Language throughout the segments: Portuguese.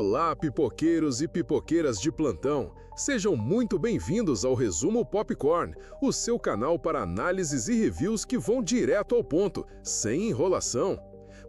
Olá, pipoqueiros e pipoqueiras de plantão! Sejam muito bem-vindos ao Resumo Popcorn, o seu canal para análises e reviews que vão direto ao ponto, sem enrolação.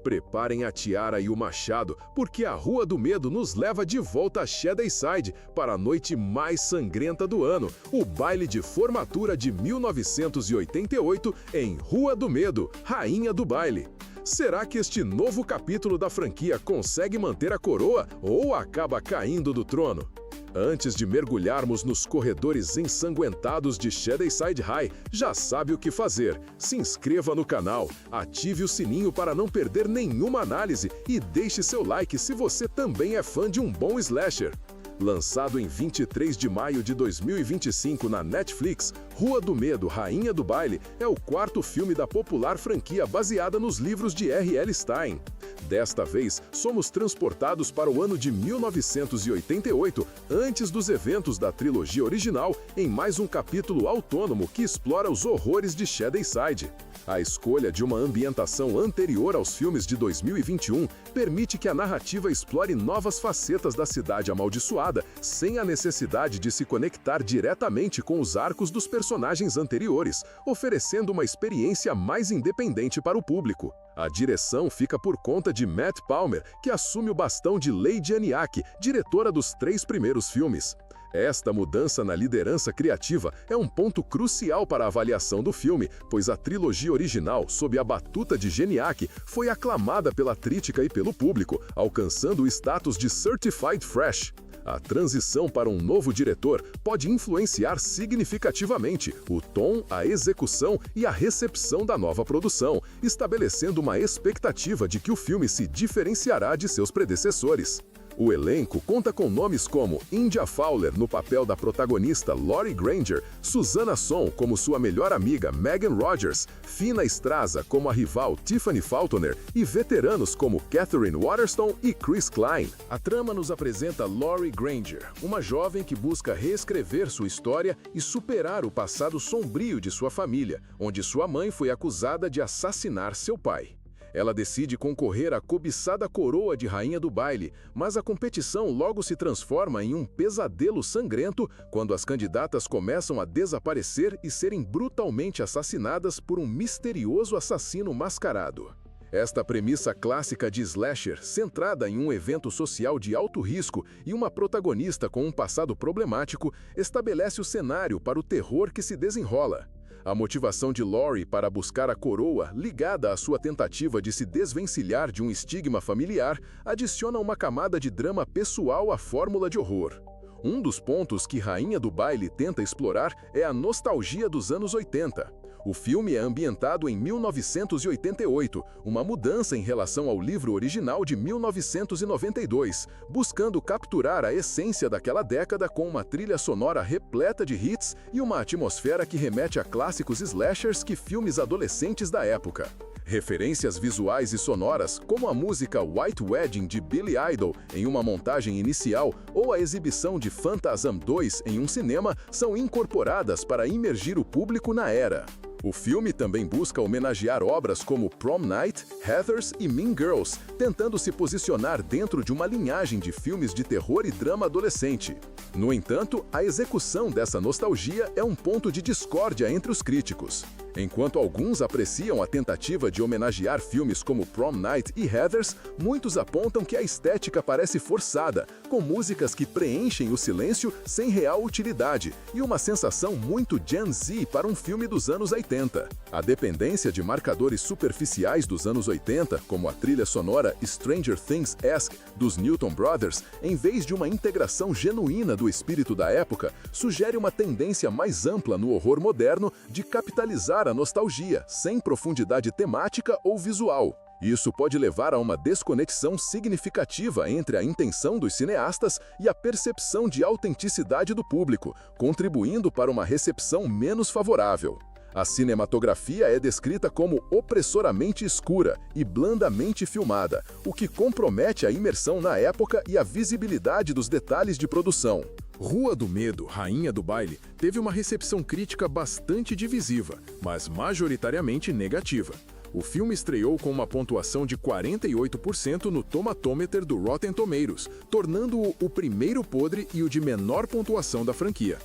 Preparem a tiara e o machado, porque a Rua do Medo nos leva de volta a Shadyside para a noite mais sangrenta do ano, o baile de formatura de 1988 em Rua do Medo, Rainha do Baile. Será que este novo capítulo da franquia consegue manter a coroa ou acaba caindo do trono? Antes de mergulharmos nos corredores ensanguentados de Shadyside High, já sabe o que fazer. Se inscreva no canal, ative o sininho para não perder nenhuma análise e deixe seu like se você também é fã de um bom slasher. Lançado em 23 de maio de 2025 na Netflix, Rua do Medo, Rainha do Baile é o quarto filme da popular franquia baseada nos livros de R.L. Stine. Desta vez, somos transportados para o ano de 1988, antes dos eventos da trilogia original, em mais um capítulo autônomo que explora os horrores de Shadyside. A escolha de uma ambientação anterior aos filmes de 2021 permite que a narrativa explore novas facetas da cidade amaldiçoada, sem a necessidade de se conectar diretamente com os arcos dos personagens anteriores, oferecendo uma experiência mais independente para o público. A direção fica por conta de Matt Palmer, que assume o bastão de Lady Aniak, diretora dos 3 primeiros filmes. Esta mudança na liderança criativa é um ponto crucial para a avaliação do filme, pois a trilogia original, sob a batuta de Jeniak, foi aclamada pela crítica e pelo público, alcançando o status de Certified Fresh. A transição para um novo diretor pode influenciar significativamente o tom, a execução e a recepção da nova produção, estabelecendo uma expectativa de que o filme se diferenciará de seus predecessores. O elenco conta com nomes como India Fowler no papel da protagonista Laurie Granger, Susannah Son como sua melhor amiga Megan Rogers, Fina Straza como a rival Tiffany Falconer e veteranos como Catherine Waterston e Chris Klein. A trama nos apresenta Laurie Granger, uma jovem que busca reescrever sua história e superar o passado sombrio de sua família, onde sua mãe foi acusada de assassinar seu pai. Ela decide concorrer à cobiçada coroa de Rainha do Baile, mas a competição logo se transforma em um pesadelo sangrento quando as candidatas começam a desaparecer e serem brutalmente assassinadas por um misterioso assassino mascarado. Esta premissa clássica de slasher, centrada em um evento social de alto risco e uma protagonista com um passado problemático, estabelece o cenário para o terror que se desenrola. A motivação de Laurie para buscar a coroa, ligada à sua tentativa de se desvencilhar de um estigma familiar, adiciona uma camada de drama pessoal à fórmula de horror. Um dos pontos que Rainha do Baile tenta explorar é a nostalgia dos anos 80. O filme é ambientado em 1988, uma mudança em relação ao livro original de 1992, buscando capturar a essência daquela década com uma trilha sonora repleta de hits e uma atmosfera que remete a clássicos slashers que filmes adolescentes da época. Referências visuais e sonoras, como a música White Wedding de Billy Idol em uma montagem inicial ou a exibição de Phantasm 2 em um cinema, são incorporadas para imergir o público na era. O filme também busca homenagear obras como Prom Night, Heathers e Mean Girls, tentando se posicionar dentro de uma linhagem de filmes de terror e drama adolescente. No entanto, a execução dessa nostalgia é um ponto de discórdia entre os críticos. Enquanto alguns apreciam a tentativa de homenagear filmes como Prom Night e Heathers, muitos apontam que a estética parece forçada, com músicas que preenchem o silêncio sem real utilidade e uma sensação muito Gen Z para um filme dos anos 80. A dependência de marcadores superficiais dos anos 80, como a trilha sonora Stranger Things-esque dos Newton Brothers, em vez de uma integração genuína do espírito da época, sugere uma tendência mais ampla no horror moderno de capitalizar a nostalgia, sem profundidade temática ou visual. Isso pode levar a uma desconexão significativa entre a intenção dos cineastas e a percepção de autenticidade do público, contribuindo para uma recepção menos favorável. A cinematografia é descrita como opressoramente escura e blandamente filmada, o que compromete a imersão na época e a visibilidade dos detalhes de produção. Rua do Medo, Rainha do Baile, teve uma recepção crítica bastante divisiva, mas majoritariamente negativa. O filme estreou com uma pontuação de 48% no Tomatometer do Rotten Tomatoes, tornando-o o primeiro podre e o de menor pontuação da franquia.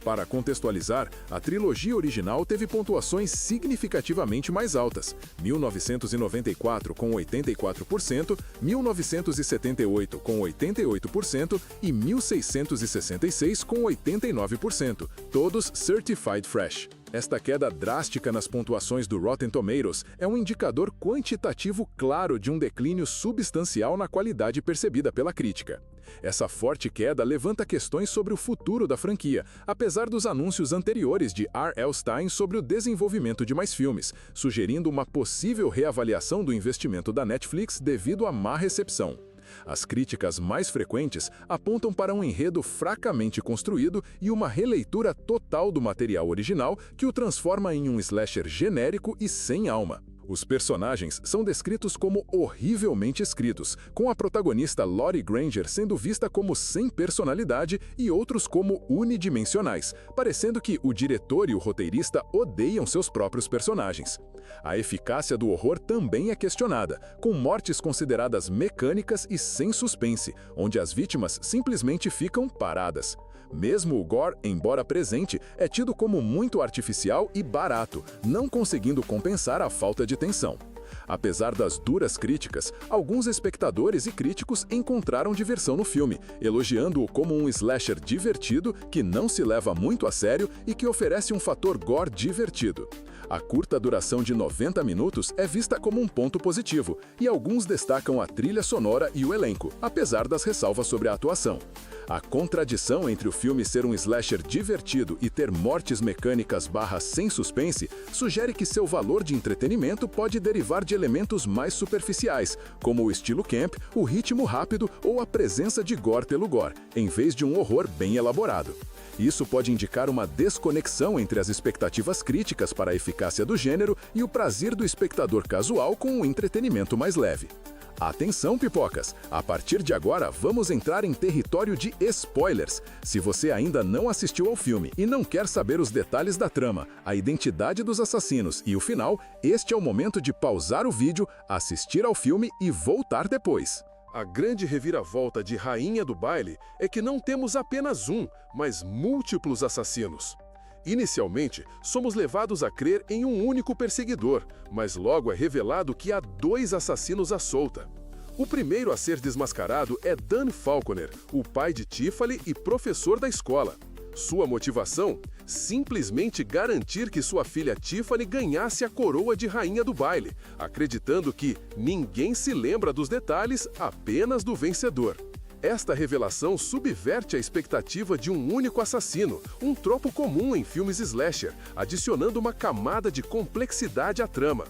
Para contextualizar, a trilogia original teve pontuações significativamente mais altas: 1994 com 84%, 1978 com 88% e 1666 com 89%, todos Certified Fresh. Esta queda drástica nas pontuações do Rotten Tomatoes é um indicador quantitativo claro de um declínio substancial na qualidade percebida pela crítica. Essa forte queda levanta questões sobre o futuro da franquia, apesar dos anúncios anteriores de R.L. Stine sobre o desenvolvimento de mais filmes, sugerindo uma possível reavaliação do investimento da Netflix devido à má recepção. As críticas mais frequentes apontam para um enredo fracamente construído e uma releitura total do material original que o transforma em um slasher genérico e sem alma. Os personagens são descritos como horrivelmente escritos, com a protagonista Lori Granger sendo vista como sem personalidade e outros como unidimensionais, parecendo que o diretor e o roteirista odeiam seus próprios personagens. A eficácia do horror também é questionada, com mortes consideradas mecânicas e sem suspense, onde as vítimas simplesmente ficam paradas. Mesmo o gore, embora presente, é tido como muito artificial e barato, não conseguindo compensar a falta de tensão. Apesar das duras críticas, alguns espectadores e críticos encontraram diversão no filme, elogiando-o como um slasher divertido que não se leva muito a sério e que oferece um fator gore divertido. A curta duração de 90 minutos é vista como um ponto positivo, e alguns destacam a trilha sonora e o elenco, apesar das ressalvas sobre a atuação. A contradição entre o filme ser um slasher divertido e ter mortes mecânicas sem suspense sugere que seu valor de entretenimento pode derivar de elementos mais superficiais, como o estilo camp, o ritmo rápido ou a presença de gore pelo gore, em vez de um horror bem elaborado. Isso pode indicar uma desconexão entre as expectativas críticas para a eficácia do gênero e o prazer do espectador casual com um entretenimento mais leve. Atenção, pipocas! A partir de agora, vamos entrar em território de spoilers. Se você ainda não assistiu ao filme e não quer saber os detalhes da trama, a identidade dos assassinos e o final, este é o momento de pausar o vídeo, assistir ao filme e voltar depois. A grande reviravolta de Rainha do Baile é que não temos apenas um, mas múltiplos assassinos. Inicialmente, somos levados a crer em um único perseguidor, mas logo é revelado que há dois assassinos à solta. O primeiro a ser desmascarado é Dan Falconer, o pai de Tiffany e professor da escola. Sua motivação? Simplesmente garantir que sua filha Tiffany ganhasse a coroa de rainha do baile, acreditando que ninguém se lembra dos detalhes, apenas do vencedor. Esta revelação subverte a expectativa de um único assassino, um tropo comum em filmes slasher, adicionando uma camada de complexidade à trama.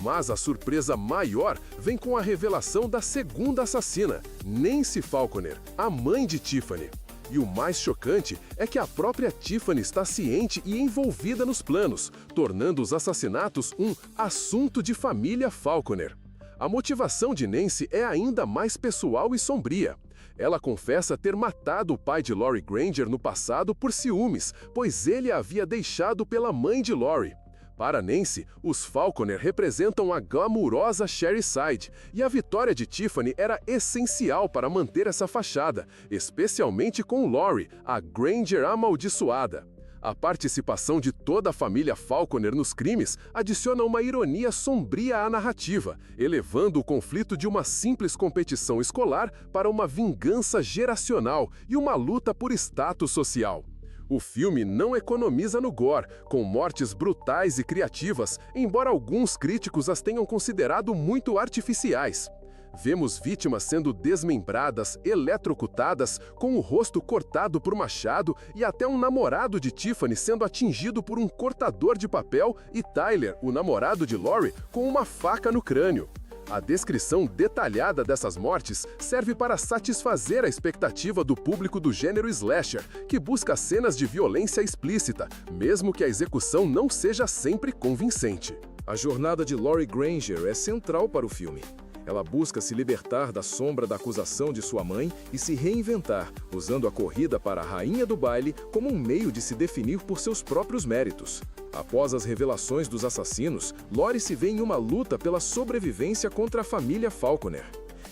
Mas a surpresa maior vem com a revelação da segunda assassina, Nancy Falconer, a mãe de Tiffany. E o mais chocante é que a própria Tiffany está ciente e envolvida nos planos, tornando os assassinatos um assunto de família Falconer. A motivação de Nancy é ainda mais pessoal e sombria. Ela confessa ter matado o pai de Lori Granger no passado por ciúmes, pois ele a havia deixado pela mãe de Lori. Para Nancy, os Falconer representam a glamurosa Sherry Side, e a vitória de Tiffany era essencial para manter essa fachada, especialmente com Lori, a Granger amaldiçoada. A participação de toda a família Falconer nos crimes adiciona uma ironia sombria à narrativa, elevando o conflito de uma simples competição escolar para uma vingança geracional e uma luta por status social. O filme não economiza no gore, com mortes brutais e criativas, embora alguns críticos as tenham considerado muito artificiais. Vemos vítimas sendo desmembradas, eletrocutadas, com o rosto cortado por machado e até um namorado de Tiffany sendo atingido por um cortador de papel e Tyler, o namorado de Lori, com uma faca no crânio. A descrição detalhada dessas mortes serve para satisfazer a expectativa do público do gênero slasher, que busca cenas de violência explícita, mesmo que a execução não seja sempre convincente. A jornada de Lori Granger é central para o filme. Ela busca se libertar da sombra da acusação de sua mãe e se reinventar, usando a corrida para a rainha do baile como um meio de se definir por seus próprios méritos. Após as revelações dos assassinos, Lori se vê em uma luta pela sobrevivência contra a família Falconer.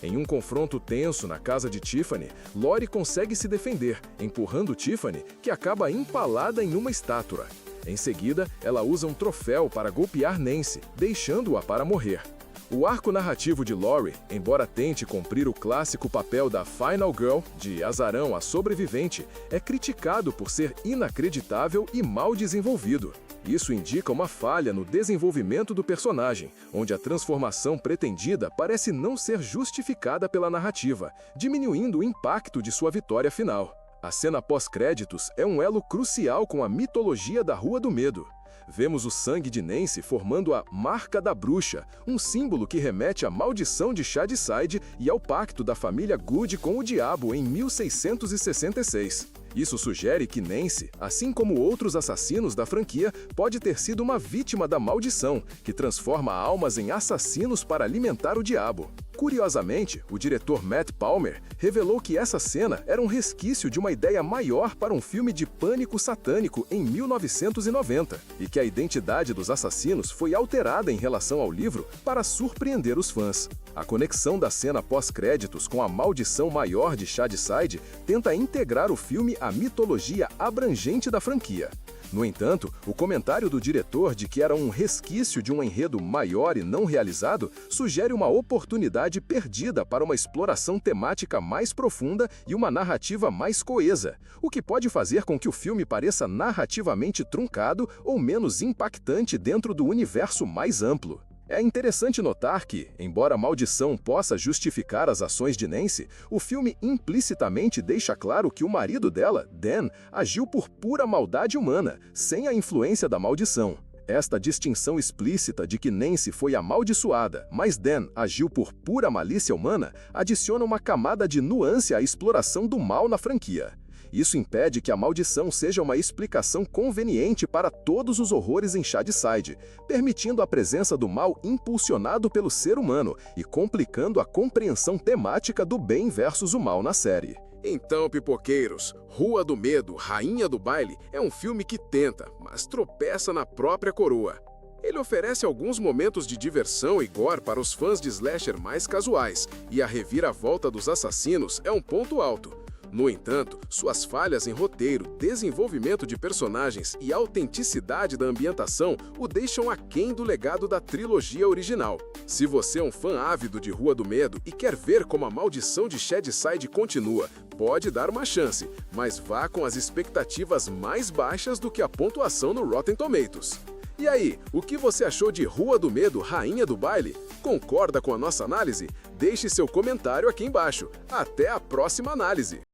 Em um confronto tenso na casa de Tiffany, Lori consegue se defender, empurrando Tiffany, que acaba empalada em uma estátua. Em seguida, ela usa um troféu para golpear Nancy, deixando-a para morrer. O arco narrativo de Lori, embora tente cumprir o clássico papel da Final Girl, de azarão a sobrevivente, é criticado por ser inacreditável e mal desenvolvido. Isso indica uma falha no desenvolvimento do personagem, onde a transformação pretendida parece não ser justificada pela narrativa, diminuindo o impacto de sua vitória final. A cena pós-créditos é um elo crucial com a mitologia da Rua do Medo. Vemos o sangue de Nancy formando a Marca da Bruxa, um símbolo que remete à maldição de Shadyside e ao pacto da família Good com o diabo em 1666. Isso sugere que Nancy, assim como outros assassinos da franquia, pode ter sido uma vítima da maldição, que transforma almas em assassinos para alimentar o diabo. Curiosamente, o diretor Matt Palmer revelou que essa cena era um resquício de uma ideia maior para um filme de pânico satânico em 1990, e que a identidade dos assassinos foi alterada em relação ao livro para surpreender os fãs. A conexão da cena pós-créditos com a maldição maior de Shadyside tenta integrar o filme à mitologia abrangente da franquia. No entanto, o comentário do diretor de que era um resquício de um enredo maior e não realizado sugere uma oportunidade perdida para uma exploração temática mais profunda e uma narrativa mais coesa, o que pode fazer com que o filme pareça narrativamente truncado ou menos impactante dentro do universo mais amplo. É interessante notar que, embora a maldição possa justificar as ações de Nancy, o filme implicitamente deixa claro que o marido dela, Dan, agiu por pura maldade humana, sem a influência da maldição. Esta distinção explícita de que Nancy foi amaldiçoada, mas Dan agiu por pura malícia humana, adiciona uma camada de nuance à exploração do mal na franquia. Isso impede que a maldição seja uma explicação conveniente para todos os horrores em Shadyside, permitindo a presença do mal impulsionado pelo ser humano e complicando a compreensão temática do bem versus o mal na série. Então, pipoqueiros, Rua do Medo, Rainha do Baile é um filme que tenta, mas tropeça na própria coroa. Ele oferece alguns momentos de diversão e gore para os fãs de slasher mais casuais, e a reviravolta dos assassinos é um ponto alto. No entanto, suas falhas em roteiro, desenvolvimento de personagens e autenticidade da ambientação o deixam aquém do legado da trilogia original. Se você é um fã ávido de Rua do Medo e quer ver como a maldição de Shadyside continua, pode dar uma chance, mas vá com as expectativas mais baixas do que a pontuação no Rotten Tomatoes. E aí, o que você achou de Rua do Medo, Rainha do Baile? Concorda com a nossa análise? Deixe seu comentário aqui embaixo. Até a próxima análise!